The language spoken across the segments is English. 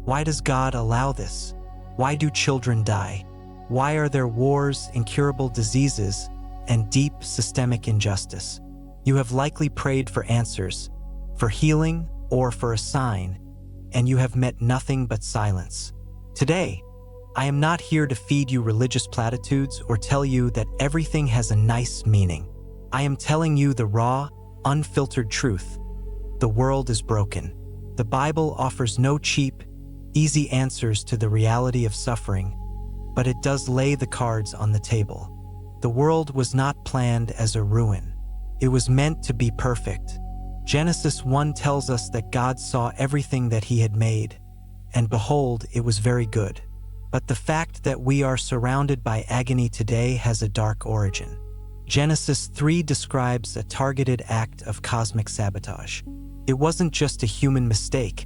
Why does God allow this? Why do children die? Why are there wars, incurable diseases, and deep systemic injustice? You have likely prayed for answers, for healing, or for a sign, and you have met nothing but silence. Today, I am not here to feed you religious platitudes or tell you that everything has a nice meaning. I am telling you the raw, unfiltered truth. The world is broken. The Bible offers no cheap, easy answers to the reality of suffering, but it does lay the cards on the table. The world was not planned as a ruin. It was meant to be perfect. Genesis 1 tells us that God saw everything that he had made, and behold, it was very good. But the fact that we are surrounded by agony today has a dark origin. Genesis 3 describes a targeted act of cosmic sabotage. It wasn't just a human mistake.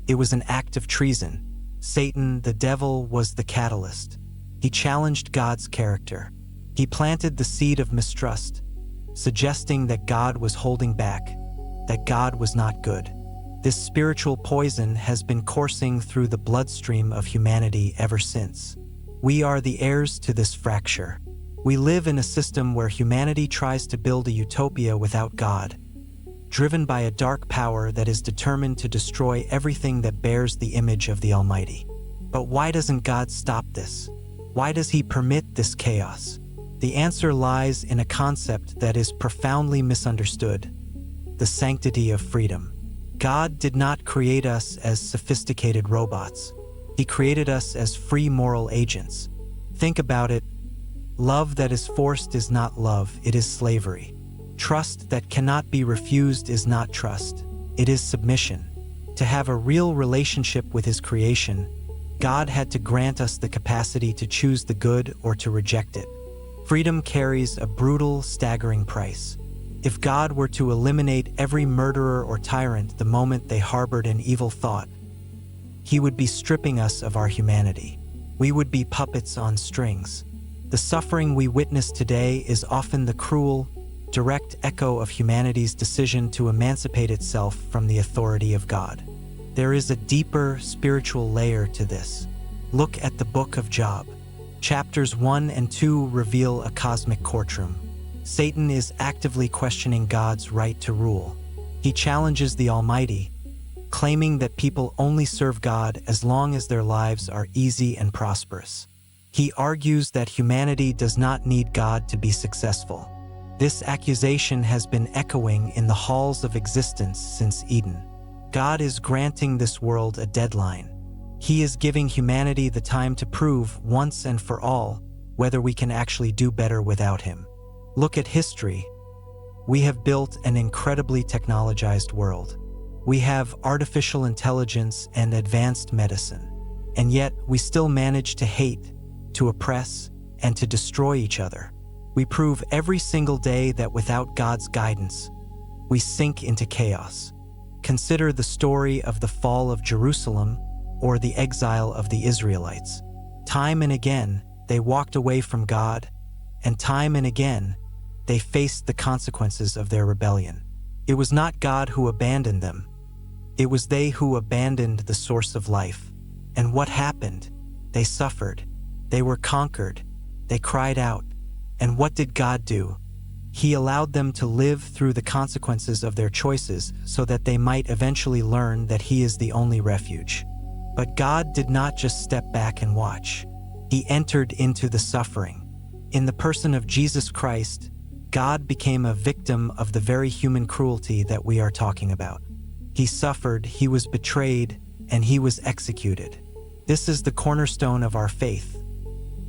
It was an act of treason. Satan, the devil, was the catalyst. He challenged God's character. He planted the seed of mistrust, suggesting that God was holding back, that God was not good. This spiritual poison has been coursing through the bloodstream of humanity ever since. We are the heirs to this fracture. We live in a system where humanity tries to build a utopia without God, driven by a dark power that is determined to destroy everything that bears the image of the Almighty. But why doesn't God stop this? Why does he permit this chaos? The answer lies in a concept that is profoundly misunderstood: the sanctity of freedom. God did not create us as sophisticated robots. He created us as free moral agents. Think about it. Love that is forced is not love, it is slavery. Trust that cannot be refused is not trust, it is submission. To have a real relationship with his creation, God had to grant us the capacity to choose the good or to reject it. Freedom carries a brutal, staggering price. If God were to eliminate every murderer or tyrant the moment they harbored an evil thought, he would be stripping us of our humanity. We would be puppets on strings. The suffering we witness today is often the cruel, direct echo of humanity's decision to emancipate itself from the authority of God. There is a deeper spiritual layer to this. Look at the book of Job. Chapters 1 and 2 reveal a cosmic courtroom. Satan is actively questioning God's right to rule. He challenges the Almighty, claiming that people only serve God as long as their lives are easy and prosperous. He argues that humanity does not need God to be successful. This accusation has been echoing in the halls of existence since Eden. God is granting this world a deadline. He is giving humanity the time to prove once and for all whether we can actually do better without him. Look at history. We have built an incredibly technologized world. We have artificial intelligence and advanced medicine. And yet, we still manage to hate, to oppress, and to destroy each other. We prove every single day that without God's guidance, we sink into chaos. Consider the story of the fall of Jerusalem or the exile of the Israelites. Time and again, they walked away from God, and time and again, they faced the consequences of their rebellion. It was not God who abandoned them. It was they who abandoned the source of life. And what happened? They suffered. They were conquered. They cried out. And what did God do? He allowed them to live through the consequences of their choices so that they might eventually learn that he is the only refuge. But God did not just step back and watch. He entered into the suffering. In the person of Jesus Christ, God became a victim of the very human cruelty that we are talking about. He suffered, he was betrayed, and he was executed. This is the cornerstone of our faith.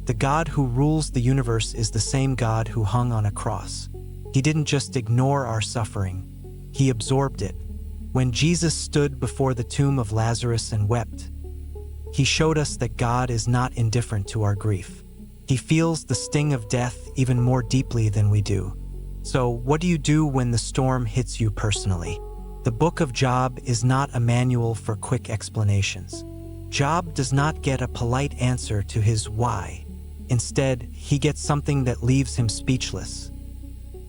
The God who rules the universe is the same God who hung on a cross. He didn't just ignore our suffering, he absorbed it. When Jesus stood before the tomb of Lazarus and wept, he showed us that God is not indifferent to our grief. He feels the sting of death even more deeply than we do. So, what do you do when the storm hits you personally? The book of Job is not a manual for quick explanations. Job does not get a polite answer to his why. Instead, he gets something that leaves him speechless.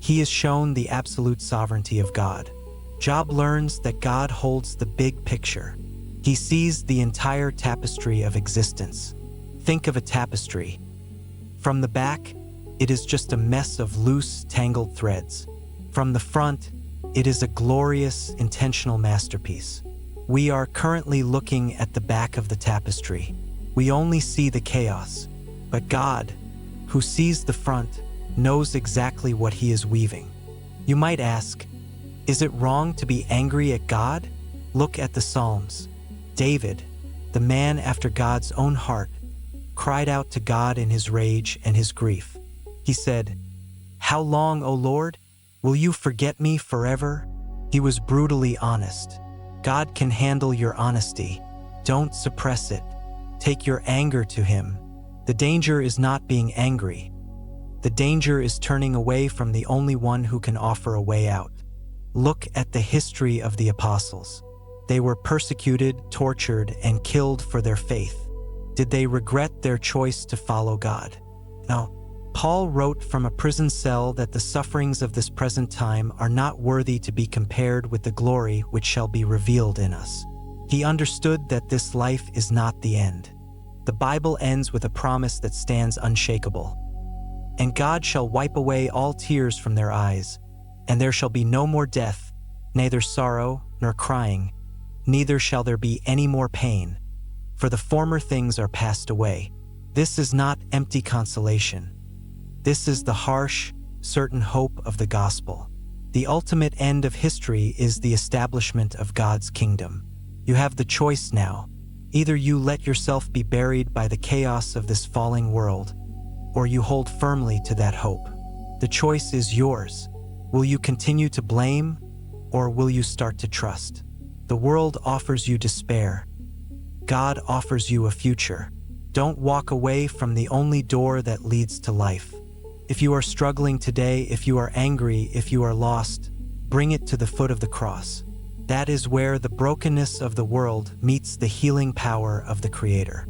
He is shown the absolute sovereignty of God. Job learns that God holds the big picture. He He sees the entire tapestry of existence. Think of a tapestry. From the back, it is just a mess of loose, tangled threads. From the front, it is a glorious, intentional masterpiece. We are currently looking at the back of the tapestry. We only see the chaos, but God, who sees the front, knows exactly what He is weaving. You might ask, is it wrong to be angry at God? Look at the Psalms. David, the man after God's own heart, cried out to God in his rage and his grief. He said, "How long, O Lord? Will you forget me forever?" He was brutally honest. God can handle your honesty. Don't suppress it. Take your anger to Him. The danger is not being angry. The danger is turning away from the only one who can offer a way out. Look at the history of the apostles. They were persecuted, tortured, and killed for their faith. Did they regret their choice to follow God? No. Paul wrote from a prison cell that the sufferings of this present time are not worthy to be compared with the glory which shall be revealed in us. He understood that this life is not the end. The Bible ends with a promise that stands unshakable. And God shall wipe away all tears from their eyes, and there shall be no more death, neither sorrow nor crying, neither shall there be any more pain, for the former things are passed away. This is not empty consolation. This is the harsh, certain hope of the gospel. The ultimate end of history is the establishment of God's kingdom. You have the choice now. Either you let yourself be buried by the chaos of this falling world, or you hold firmly to that hope. The choice is yours. Will you continue to blame, or will you start to trust? The world offers you despair. God offers you a future. Don't walk away from the only door that leads to life. If you are struggling today, if you are angry, if you are lost, bring it to the foot of the cross. That is where the brokenness of the world meets the healing power of the Creator.